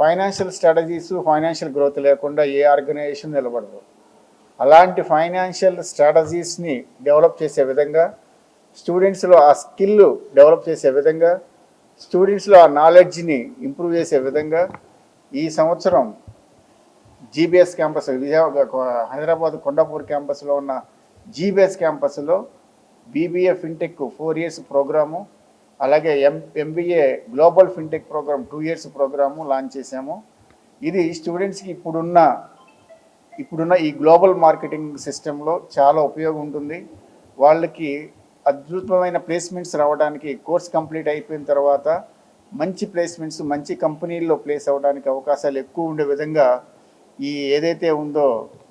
Financial strategies, financial growth లేకుండా ఏ organisation నిలబడదు. అలాంటి ఫైనాన్షియల్ స్ట్రాటజీస్ని డెవలప్ చేసే విధంగా, స్టూడెంట్స్లో ఆ స్కిల్ డెవలప్ చేసే విధంగా, స్టూడెంట్స్లో ఆ నాలెడ్జ్ని ఇంప్రూవ్ చేసే విధంగా ఈ సంవత్సరం జీబీఎస్ క్యాంపస్ హైదరాబాద్ కొండాపూర్ క్యాంపస్లో ఉన్న జీబీఎస్ క్యాంపస్లో బీబీఏ ఫిన్టెక్ 4 years ప్రోగ్రాము, అలాగే MBA global fintech programme 2 years programme launch చేశాము. ఇది స్టూడెంట్స్కి ఇప్పుడున్న ఈ గ్లోబల్ మార్కెటింగ్ సిస్టంలో చాలా ఉపయోగం ఉంటుంది. వాళ్ళకి అద్భుతమైన ప్లేస్మెంట్స్ రావడానికి, కోర్స్ కంప్లీట్ అయిపోయిన తర్వాత మంచి ప్లేస్మెంట్స్, మంచి కంపెనీల్లో ప్లేస్ అవ్వడానికి అవకాశాలు ఎక్కువ ఉండే విధంగా ఈ ఏదైతే ఉందో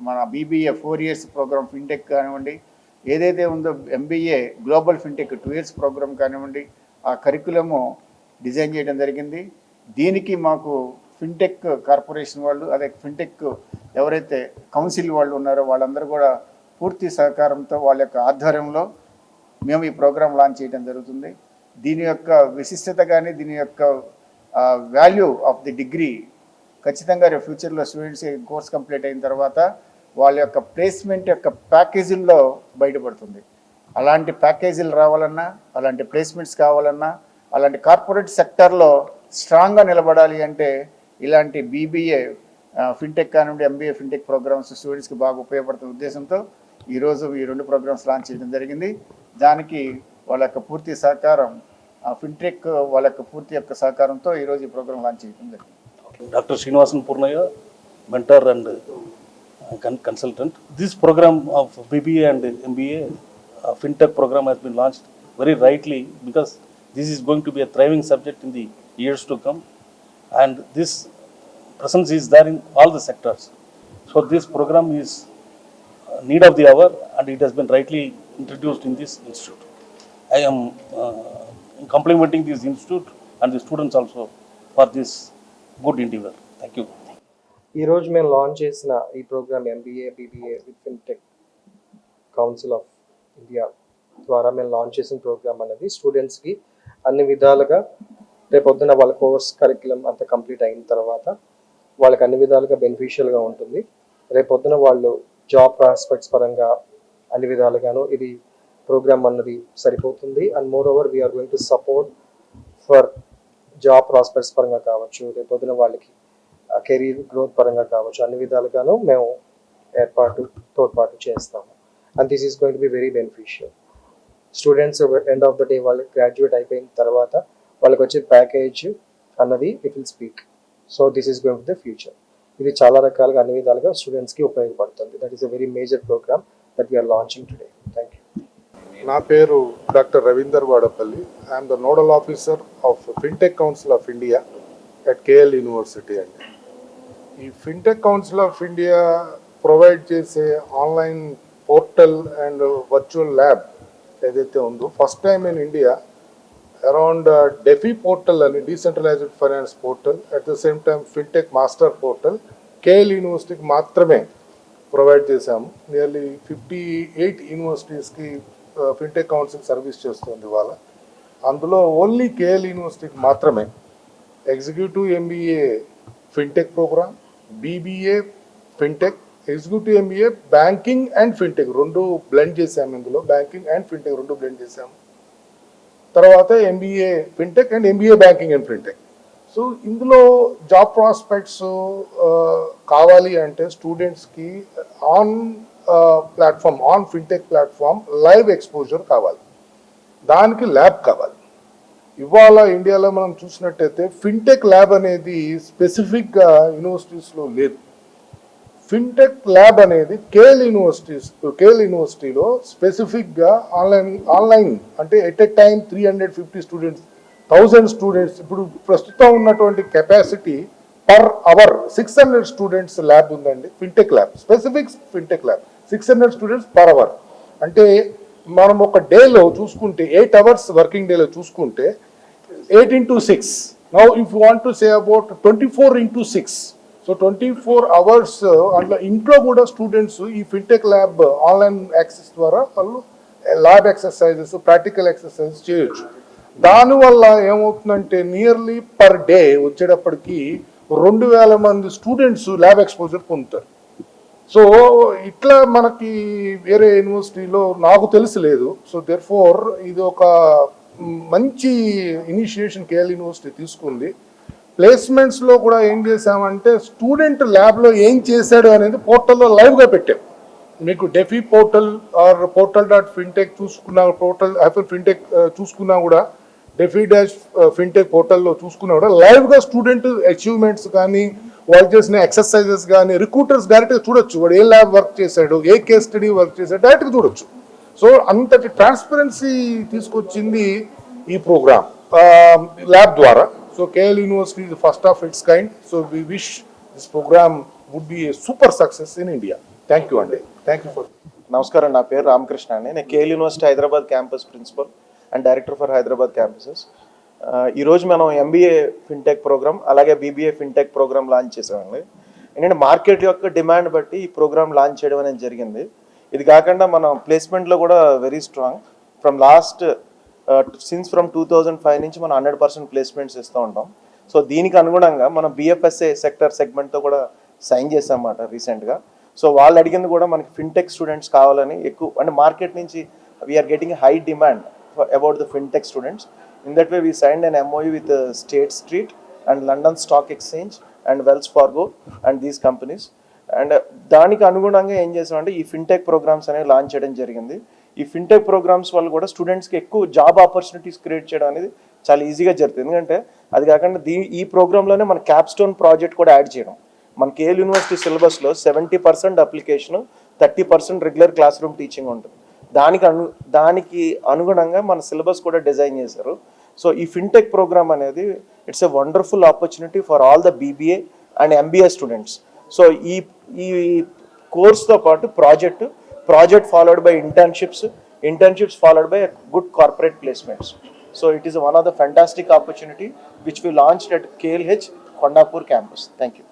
మన బీబీఏ 4 years ప్రోగ్రామ్ ఫిన్టెక్ కానివ్వండి, ఏదైతే ఉందో MBA global fintech 2 years programme కానివ్వండి, ఆ కరికులము డిజైన్ చేయడం జరిగింది. దీనికి మాకు ఫిన్టెక్ కార్పొరేషన్ వాళ్ళు, అదే ఫిన్టెక్ ఎవరైతే కౌన్సిల్ వాళ్ళు ఉన్నారో వాళ్ళందరూ కూడా పూర్తి సహకారంతో వాళ్ళ యొక్క ఆధ్వర్యంలో మేము ఈ ప్రోగ్రాం లాంచ్ చేయడం జరుగుతుంది. దీని యొక్క విశిష్టత కానీ, దీని యొక్క వాల్యూ ఆఫ్ ది డిగ్రీ ఖచ్చితంగా రేపు ఫ్యూచర్లో స్టూడెంట్స్ కోర్స్ కంప్లీట్ అయిన తర్వాత వాళ్ళ యొక్క ప్లేస్మెంట్ యొక్క ప్యాకేజీల్లో బయటపడుతుంది. అలాంటి ప్యాకేజీలు రావాలన్నా, అలాంటి ప్లేస్మెంట్స్ కావాలన్నా, అలాంటి కార్పొరేట్ సెక్టర్లో స్ట్రాంగ్గా నిలబడాలి అంటే ఇలాంటి బీబీఏ ఫిన్టెక్ కానివ్వండి, ఎంబీఏ ఫిన్టెక్ ప్రోగ్రామ్స్ స్టూడెంట్స్కి బాగా ఉపయోగపడుతున్న ఉద్దేశంతో ఈరోజు ఈ 2 ప్రోగ్రామ్స్ లాంచ్ చేయడం జరిగింది. దానికి వాళ్ళ యొక్క పూర్తి సహకారం, ఫిన్టెక్ వాళ్ళ యొక్క పూర్తి యొక్క సహకారంతో ఈరోజు ఈ ప్రోగ్రామ్ లాంచ్ చేయడం జరిగింది. Dr. Srinivasan Purnaya, mentor and consultant. This program of BBA and MBA FinTech program has been launched very rightly because this is going to be a thriving subject in the years to come, and this presence is there in all the sectors. So this program is need of the hour, and it has been rightly introduced in this institute. I am complimenting this institute and the students also for this good endeavor. Thank you. ఈ రోజు మేము launch చేసిన ఈ programme MBA BBA with fintech council of India ద్వారా మేము launch చేసిన programme అనేది స్టూడెంట్స్కి అన్ని విధాలుగా రేపొద్దున వాళ్ళ కోర్స్ కరిక్యులం అంతా కంప్లీట్ అయిన తర్వాత వాళ్ళకి అన్ని విధాలుగా బెనిఫిషియల్గా ఉంటుంది. రేపొద్దున వాళ్ళు జాబ్ ప్రాస్పెక్ట్స్ పరంగా అన్ని విధాలుగాను ఇది ప్రోగ్రామ్ అన్నది సరిపోతుంది. And moreover we are going to support for job prospects పరంగా కావచ్చు, రేపొద్దున వాళ్ళకి కెరీర్ గ్రోత్ పరంగా కావచ్చు, అన్ని విధాలుగాను మేము తోడ్పాటు చేస్తాము. And this is going to be very beneficial. Students end of the day వాళ్ళు గ్రాడ్యుయేట్ అయిపోయిన తర్వాత వాళ్ళకి వచ్చే ప్యాకేజ్ అన్నది it will speak. So this is going to the future. ఇది చాలా రకాలుగా అన్ని విధాలుగా స్టూడెంట్స్కి ఉపయోగపడుతుంది. That is a very major programme that we are launching today. Thank you. నా పేరు doctor Ravinder Vadapalli. I'm the nodal officer of fintech council of India at KL university అండి. ఈ fintech council of India provide చేసే online portal and virtual lab ఏదైతే ఉందో first time in India around DeFi portal అని decentralized finance portal, at the same time fintech master portal KL యూనివర్సిటీకి మాత్రమే provide చేశాము. Nearly 58 యూనివర్సిటీస్కి ఫిన్టెక్ కౌన్సిల్ సర్వీస్ చేస్తుంది ఇవాళ. అందులో ఓన్లీ కేఎల్ యూనివర్సిటీకి మాత్రమే executive MBA fintech program, BBA fintech, executive MBA banking and fintech 2 blend చేసాము. ఇందులో బ్యాంకింగ్ అండ్ ఫిన్టెక్ 2 బ్లెండ్ చేసాము. తర్వాత MBA fintech and MBA banking and fintech. So ఇందులో జాబ్ ప్రాస్పెక్ట్స్ కావాలి అంటే స్టూడెంట్స్కి on platform, on fintech platform live exposure కావాలి, దానికి ల్యాబ్ కావాలి. ఇవాళ ఇండియాలో మనం చూసినట్టయితే ఫిన్టెక్ ల్యాబ్ అనేది స్పెసిఫిక్గా యూనివర్సిటీస్లో లేదు. ఫిన్టెక్ ల్యాబ్ అనేది కేఎల్ యూనివర్సిటీలో స్పెసిఫిక్గా ఆన్లైన్ అంటే at a time 350 students 1000 students ఇప్పుడు ప్రస్తుతం ఉన్నటువంటి capacity per hour 600 students lab ఉందండి. Fintech lab, specific fintech lab 600 students per hour. అంటే మనం ఒక డేలో చూసుకుంటే 8 అవర్స్ వర్కింగ్ డేలో చూసుకుంటే 8 into 6. Now if you want to say about 24 into 6. So 24 hours అందులో ఇంట్లో కూడా స్టూడెంట్స్ ఈ ఫిన్టెక్ ల్యాబ్ ఆన్లైన్ యాక్సెస్ ద్వారా వాళ్ళు ల్యాబ్ ఎక్సర్సైజెస్, ప్రాక్టికల్ ఎక్సర్సైజెస్ చేయొచ్చు. దానివల్ల ఏమవుతుందంటే నియర్లీ పర్ డే వచ్చేటప్పటికి 2000 మంది స్టూడెంట్స్ ల్యాబ్ ఎక్స్పోజర్ పొందుతారు. సో ఇట్లా మనకి వేరే యూనివర్సిటీలో నాకు తెలిసి లేదు. సో దేర్ఫోర్ ఇది ఒక మంచి ఇనిషియేషన్ కేఎల్ యూనివర్సిటీ తీసుకుంది. ప్లేస్మెంట్స్లో కూడా ఏం చేసామంటే స్టూడెంట్ ల్యాబ్లో ఏం చేశాడు అనేది పోర్టల్లో లైవ్గా పెట్టాం. మీకు డెఫీ పోర్టల్ ఆర్ portal.fintech చూసుకున్నా, పోర్టల్ ఫిన్టెక్ చూసుకున్నా కూడా డెఫీ డాష్ ఫిన్టెక్ పోర్టల్లో చూసుకున్నా కూడా లైవ్గా స్టూడెంట్ అచీవ్మెంట్స్ కానీ వాళ్ళు చేసిన ఎక్సర్సైజెస్ కానీ రిక్రూటర్స్ డైరెక్ట్గా చూడొచ్చు. వాడు ఏ ల్యాబ్ వర్క్ చేశాడు, ఏ కేస్ స్టడీ వర్క్ చేశాడు డైరెక్ట్గా చూడొచ్చు. సో అంతటి ట్రాన్స్పరెన్సీ తీసుకొచ్చింది ఈ ప్రోగ్రామ్ ల్యాబ్ ద్వారా. So KL university is the first of its kind. So we wish this program would be a super success in India. Thank you అండి. Thank you for. నమస్కారం, నా పేరు రామకృష్ణ అండి. నేను KL university Hyderabad campus principal and director for Hyderabad campuses. ఈరోజు మనం MBA fintech programme అలాగే BBA fintech programme launch చేసామండి. ఏంటంటే మార్కెట్ యొక్క డిమాండ్ బట్టి ఈ ప్రోగ్రామ్ లాంచ్ చేయడం అనేది జరిగింది. ఇది కాకుండా మనం ప్లేస్మెంట్లో కూడా వెరీ స్ట్రాంగ్. ఫ్రమ్ 2005 నుంచి మనం 100% ప్లేస్మెంట్స్ ఇస్తూ ఉంటాం. సో దీనికి అనుగుణంగా మనం బిఎఫ్ఎస్ఏ సెక్టర్ సెగ్మెంట్తో కూడా సైన్ చేసామన్నమాట రీసెంట్గా. సో వాళ్ళు అడిగింది కూడా మనకి ఫిన్టెక్ స్టూడెంట్స్ కావాలని ఎక్కువ, అంటే మార్కెట్ నుంచి we are getting high demand about the fintech students. In that way we signed an MOU with State Street and London stock exchange and Wells Fargo and these companies. And దానికి అనుగుణంగా ఏం చేసామంటే ఈ fintech programmes అనేవి launch చేయడం జరిగింది. ఈ fintech programmes వల్ల కూడా స్టూడెంట్స్కి ఎక్కువ జాబ్ ఆపర్చునిటీస్ క్రియేట్ చేయడం అనేది చాలా ఈజీగా జరుగుతుంది. ఎందుకంటే అది కాకుండా ఈ ప్రోగ్రాంలోనే మన క్యాప్స్టోన్ ప్రాజెక్ట్ కూడా యాడ్ చేయడం. మన కేఎల్ యూనివర్సిటీ సిలబస్లో 70% application, 30% regular class room teaching ఉంటుంది. దానికి అనుగుణంగా మన సిలబస్ కూడా డిజైన్ చేశారు. సో ఈ ఫిన్టెక్ ప్రోగ్రామ్ అనేది it's a wonderful opportunity for all the BBA and MBA students. So ఈ కోర్స్తో పాటు project followed by internships followed by a good corporate placements. So it is one of the fantastic opportunity which we launched at KLH Kondapur campus. Thank you.